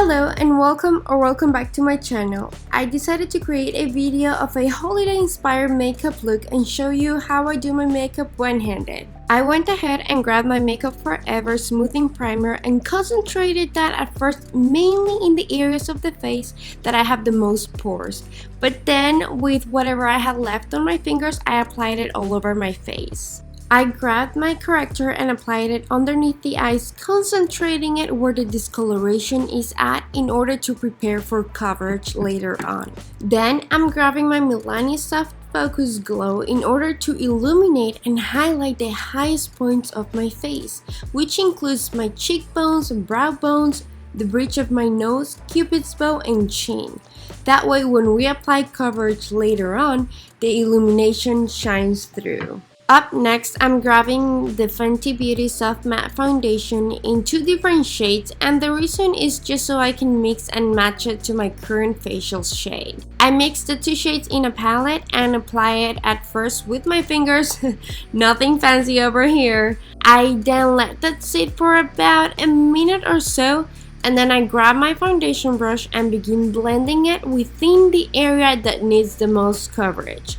Hello and welcome back to my channel. I decided to create a video of a holiday inspired makeup look and show you how I do my makeup one-handed. I went ahead and grabbed my Makeup Forever smoothing primer and concentrated that at first mainly in the areas of the face that I have the most pores. But then with whatever I had left on my fingers, I applied it all over my face. I grabbed my corrector and applied it underneath the eyes, concentrating it where the discoloration is at in order to prepare for coverage later on. Then I'm grabbing my Milani Soft Focus Glow in order to illuminate and highlight the highest points of my face, which includes my cheekbones, brow bones, the bridge of my nose, cupid's bow, and chin. That way when we apply coverage later on, the illumination shines through. Up next, I'm grabbing the Fenty Beauty Soft Matte Foundation in two different shades, and the reason is just so I can mix and match it to my current facial shade. I mix the two shades in a palette and apply it at first with my fingers, nothing fancy over here. I then let that sit for about a minute or so, and then I grab my foundation brush and begin blending it within the area that needs the most coverage.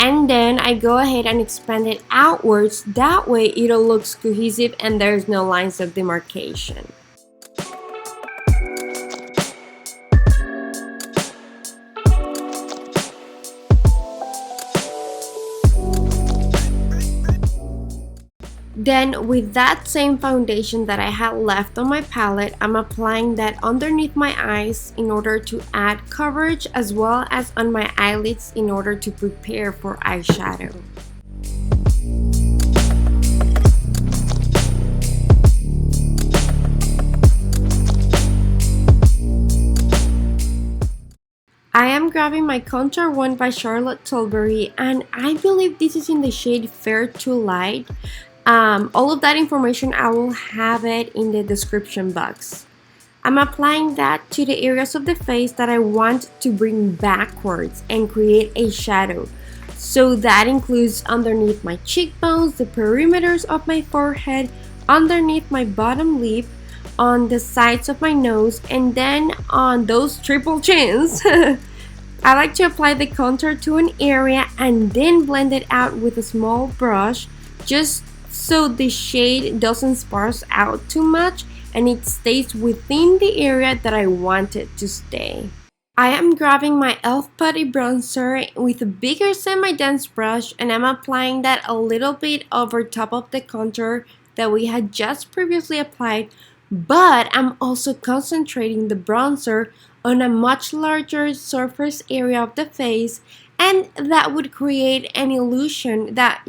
And then I go ahead and expand it outwards, that way it all looks cohesive and there's no lines of demarcation. Then with that same foundation that I had left on my palette, I'm applying that underneath my eyes in order to add coverage as well as on my eyelids in order to prepare for eyeshadow. I am grabbing my Contour One by Charlotte Tilbury, and I believe this is in the shade Fair to Light. All of that information, I will have it in the description box. I'm applying that to the areas of the face that I want to bring backwards and create a shadow. So that includes underneath my cheekbones, the perimeters of my forehead, underneath my bottom lip, on the sides of my nose, and then on those triple chins. I like to apply the contour to an area and then blend it out with a small brush, just so the shade doesn't sparse out too much and it stays within the area that I want it to stay. I am grabbing my e.l.f. Putty Bronzer with a bigger semi-dense brush, and I'm applying that a little bit over top of the contour that we had just previously applied, but I'm also concentrating the bronzer on a much larger surface area of the face, and that would create an illusion that,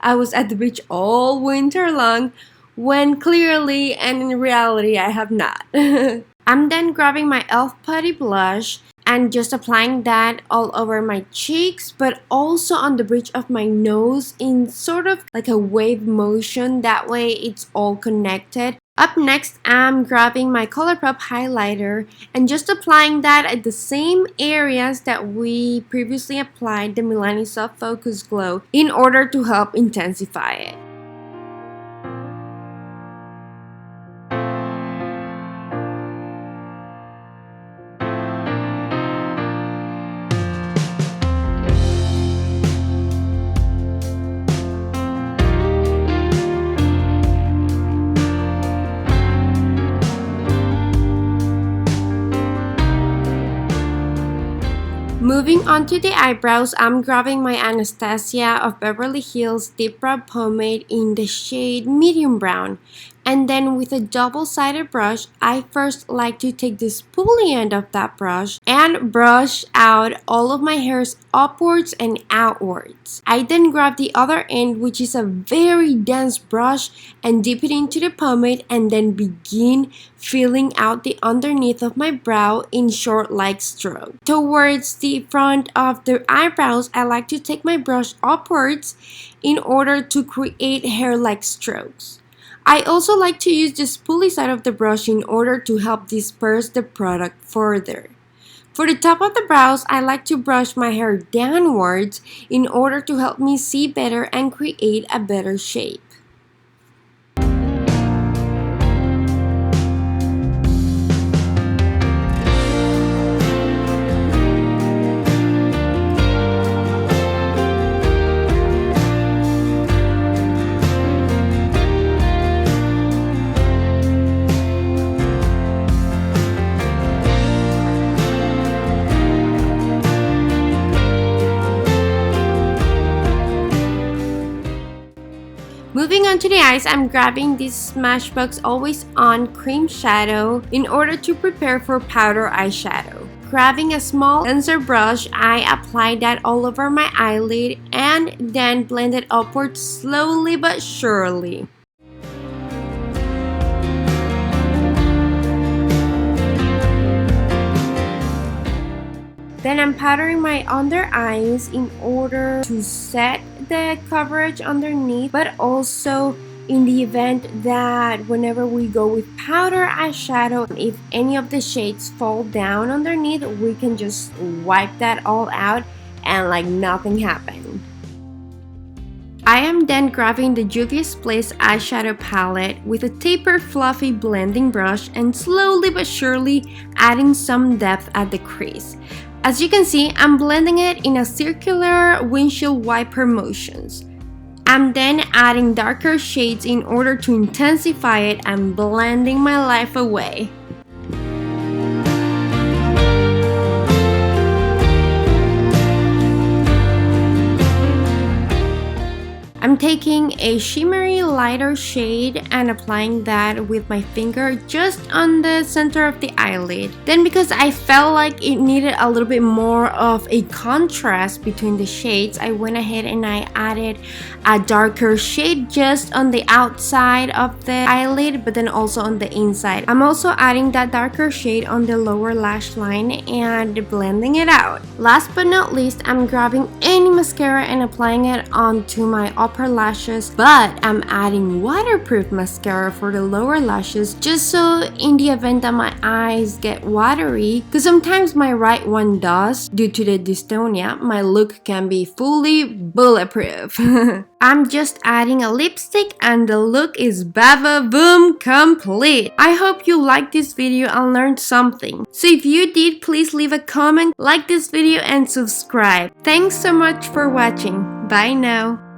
I was at the beach all winter long, when clearly and in reality I have not. I'm then grabbing my e.l.f. Putty Blush and just applying that all over my cheeks, but also on the bridge of my nose in sort of like a wave motion, that way it's all connected. Up next, I'm grabbing my ColourPop highlighter and just applying that at the same areas that we previously applied the Milani Soft Focus Glow in order to help intensify it. Moving on to the eyebrows, I'm grabbing my Anastasia of Beverly Hills Deep Brow Pomade in the shade Medium Brown. And then with a double-sided brush, I first like to take the spoolie end of that brush and brush out all of my hairs upwards and outwards. I then grab the other end, which is a very dense brush, and dip it into the pomade and then begin filling out the underneath of my brow in short like strokes. Towards the front of the eyebrows, I like to take my brush upwards in order to create hair-like strokes. I also like to use the spoolie side of the brush in order to help disperse the product further. For the top of the brows, I like to brush my hair downwards in order to help me see better and create a better shape. Moving on to the eyes, I'm grabbing this Smashbox Always On Cream Shadow in order to prepare for powder eyeshadow. Grabbing a small cleanser brush, I apply that all over my eyelid and then blend it upward slowly but surely. Then I'm powdering my under eyes in order to set the coverage underneath, but also in the event that whenever we go with powder eyeshadow, if any of the shades fall down underneath, we can just wipe that all out and like nothing happened. I am then grabbing the Juvia's Place eyeshadow palette with a tapered fluffy blending brush and slowly but surely adding some depth at the crease. As you can see, I'm blending it in a circular windshield wiper motions. I'm then adding darker shades in order to intensify it and blending my life away. I'm taking a shimmery lighter shade and applying that with my finger just on the center of the eyelid. Then because I felt like it needed a little bit more of a contrast between the shades, I went ahead and I added a darker shade just on the outside of the eyelid, but then also on the inside. I'm also adding that darker shade on the lower lash line and blending it out. Last but not least, I'm grabbing any mascara and applying it onto my upper lashes, but I'm adding waterproof mascara for the lower lashes just so in the event that my eyes get watery, because sometimes my right one does due to the dystonia, my look can be fully bulletproof. I'm just adding a lipstick and the look is baba boom complete. I hope you liked this video and learned something. So if you did, please leave a comment, like this video and subscribe. Thanks so much for watching. Bye now.